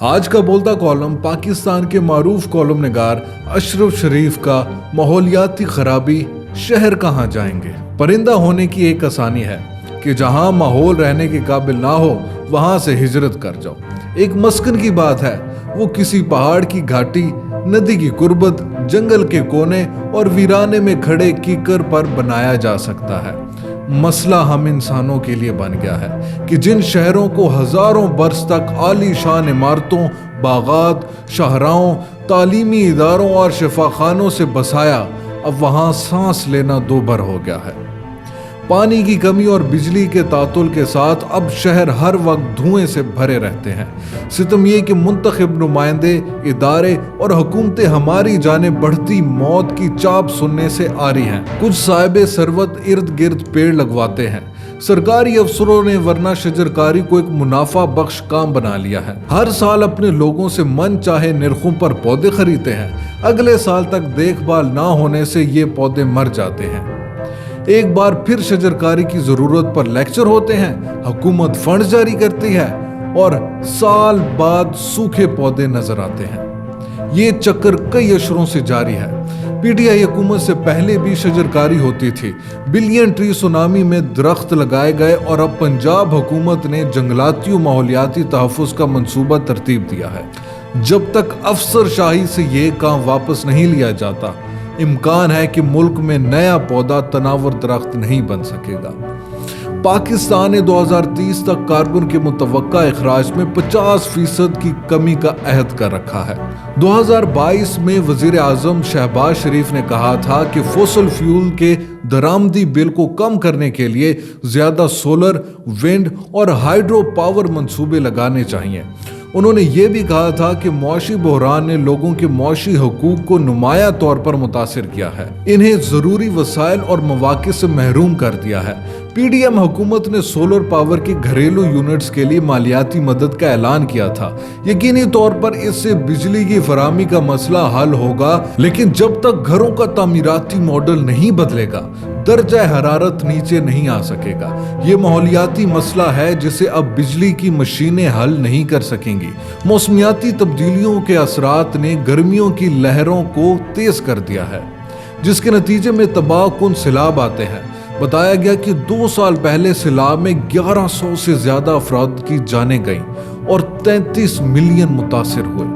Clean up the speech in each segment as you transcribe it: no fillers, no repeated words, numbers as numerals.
آج کا بولتا کالم پاکستان کے معروف کالم نگار اشرف شریف کا ماحولیاتی خرابی شہر کہاں جائیں گے۔ پرندہ ہونے کی ایک آسانی ہے کہ جہاں ماحول رہنے کے قابل نہ ہو وہاں سے ہجرت کر جاؤ۔ ایک مسکن کی بات ہے، وہ کسی پہاڑ کی گھاٹی، ندی کی قربت، جنگل کے کونے اور ویرانے میں کھڑے کیکر پر بنایا جا سکتا ہے۔ مسئلہ ہم انسانوں کے لیے بن گیا ہے کہ جن شہروں کو ہزاروں برس تک عالی شان عمارتوں، باغات، شاہراہوں، تعلیمی اداروں اور شفاخانوں سے بسایا، اب وہاں سانس لینا دوبھر ہو گیا ہے۔ پانی کی کمی اور بجلی کے تعطل کے ساتھ اب شہر ہر وقت دھوئیں سے بھرے رہتے ہیں۔ ستم یہ کہ منتخب نمائندے، ادارے اور حکومتیں ہماری جانب بڑھتی موت کی چاپ سننے سے آ رہی ہیں۔ کچھ صاحب ثروت ارد گرد پیڑ لگواتے ہیں۔ سرکاری افسروں نے ورنہ شجرکاری کو ایک منافع بخش کام بنا لیا ہے۔ ہر سال اپنے لوگوں سے من چاہے نرخوں پر پودے خریدتے ہیں۔ اگلے سال تک دیکھ بھال نہ ہونے سے یہ پودے مر جاتے ہیں۔ ایک بار پھر شجرکاری کی ضرورت پر لیکچر ہوتے ہیں، حکومت فنڈ جاری کرتی ہے اور سال بعد سوکھے پودے نظر آتے ہیں۔ یہ چکر کئی اشروں سے جاری ہے۔ پی ٹی آئی حکومت سے پہلے بھی شجرکاری ہوتی تھی، بلین ٹری سونامی میں درخت لگائے گئے اور اب پنجاب حکومت نے جنگلاتی و ماحولیاتی تحفظ کا منصوبہ ترتیب دیا ہے۔ جب تک افسر شاہی سے یہ کام واپس نہیں لیا جاتا، امکان ہے کہ ملک میں نیا پودا تناور درخت نہیں بن سکے گا۔ پاکستان نے 2030 تک کاربن کے متوقع اخراج میں 50% کی کمی کا عہد کر رکھا ہے۔ 2022 میں وزیر اعظم شہباز شریف نے کہا تھا کہ فوسل فیول کے درآمدی بل کو کم کرنے کے لیے زیادہ سولر، ونڈ اور ہائیڈرو پاور منصوبے لگانے چاہیے۔ انہوں نے یہ بھی کہا تھا کہ معاشی بحران نے لوگوں کے معاشی حقوق کو نمایاں طور پر متاثر کیا ہے، انہیں ضروری وسائل اور مواقع سے محروم کر دیا ہے۔ پی ڈی ایم حکومت نے سولر پاور کے گھریلو یونٹس کے لیے مالیاتی مدد کا اعلان کیا تھا۔ یقینی طور پر اس سے بجلی کی فراہمی کا مسئلہ حل ہوگا، لیکن جب تک گھروں کا تعمیراتی ماڈل نہیں بدلے گا، درجہ حرارت نیچے نہیں آ سکے گا۔ یہ ماحولیاتی مسئلہ ہے جسے اب بجلی کی مشینیں حل نہیں کر سکیں گی۔ موسمیاتی تبدیلیوں کے اثرات نے گرمیوں کی لہروں کو تیز کر دیا ہے، جس کے نتیجے میں تباہ کن سیلاب آتے ہیں۔ بتایا گیا کہ 2 سال پہلے سیلاب میں 1100 سے زیادہ افراد کی جانیں گئیں اور 33 ملین متاثر ہوئے۔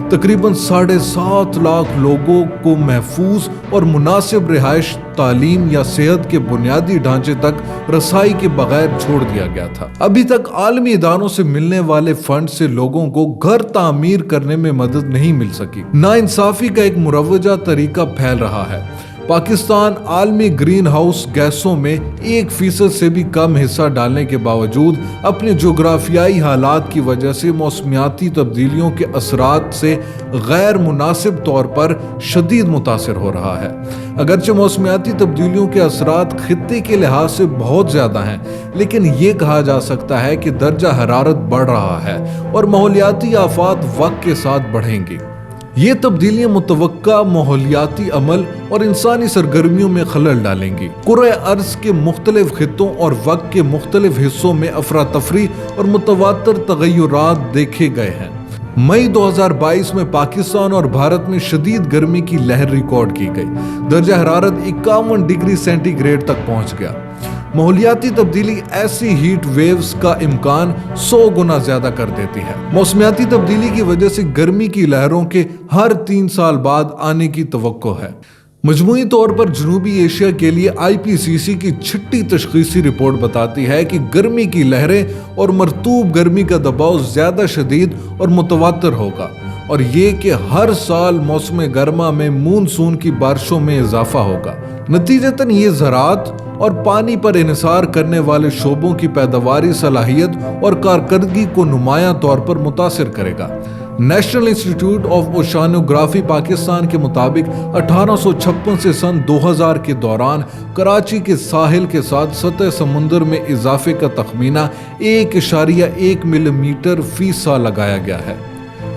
تقریباً 7.5 لاکھ لوگوں کو محفوظ اور مناسب رہائش، تعلیم یا صحت کے بنیادی ڈھانچے تک رسائی کے بغیر چھوڑ دیا گیا تھا۔ ابھی تک عالمی اداروں سے ملنے والے فنڈ سے لوگوں کو گھر تعمیر کرنے میں مدد نہیں مل سکی۔ ناانصافی کا ایک مروجہ طریقہ پھیل رہا ہے۔ پاکستان عالمی گرین ہاؤس گیسوں میں 1% سے بھی کم حصہ ڈالنے کے باوجود اپنے جغرافیائی حالات کی وجہ سے موسمیاتی تبدیلیوں کے اثرات سے غیر مناسب طور پر شدید متاثر ہو رہا ہے۔ اگرچہ موسمیاتی تبدیلیوں کے اثرات خطے کے لحاظ سے بہت زیادہ ہیں، لیکن یہ کہا جا سکتا ہے کہ درجہ حرارت بڑھ رہا ہے اور ماحولیاتی آفات وقت کے ساتھ بڑھیں گی۔ یہ تبدیلیاں متوقع ماحولیاتی عمل اور انسانی سرگرمیوں میں خلل ڈالیں گی۔ کرۂ ارض کے مختلف خطوں اور وقت کے مختلف حصوں میں افراتفری اور متواتر تغیرات دیکھے گئے ہیں۔ مئی 2022 میں پاکستان اور بھارت میں شدید گرمی کی لہر ریکارڈ کی گئی۔ درجہ حرارت 51 ڈگری سینٹی گریڈ تک پہنچ گیا۔ ماحولیاتی تبدیلی ایسی ہیٹ ویوز کا امکان 100 گنا زیادہ کر دیتی ہے۔ موسمیاتی تبدیلی کی وجہ سے گرمی کی لہروں کے ہر 3 سال بعد آنے کی توقع ہے۔ مجموعی طور پر جنوبی ایشیا کے لیے IPCC کی 6ٹی تشخیصی رپورٹ بتاتی ہے کہ گرمی کی لہریں اور مرطوب گرمی کا دباؤ زیادہ شدید اور متواتر ہوگا، اور یہ کہ ہر سال موسم گرما میں مونسون کی بارشوں میں اضافہ ہوگا۔ نتیجتاً یہ زراعت اور پانی پر انحصار کرنے والے شعبوں کی پیداواری صلاحیت اور کارکردگی کو نمایاں طور پر متاثر کرے گا۔ نیشنل انسٹی ٹیوٹ آف اوشانوگرافی پاکستان کے مطابق 1856 سے سن 2000 کے دوران کراچی کے ساحل کے ساتھ سطح سمندر میں اضافے کا تخمینہ 1.1 ملی میٹر فی سال لگایا گیا ہے۔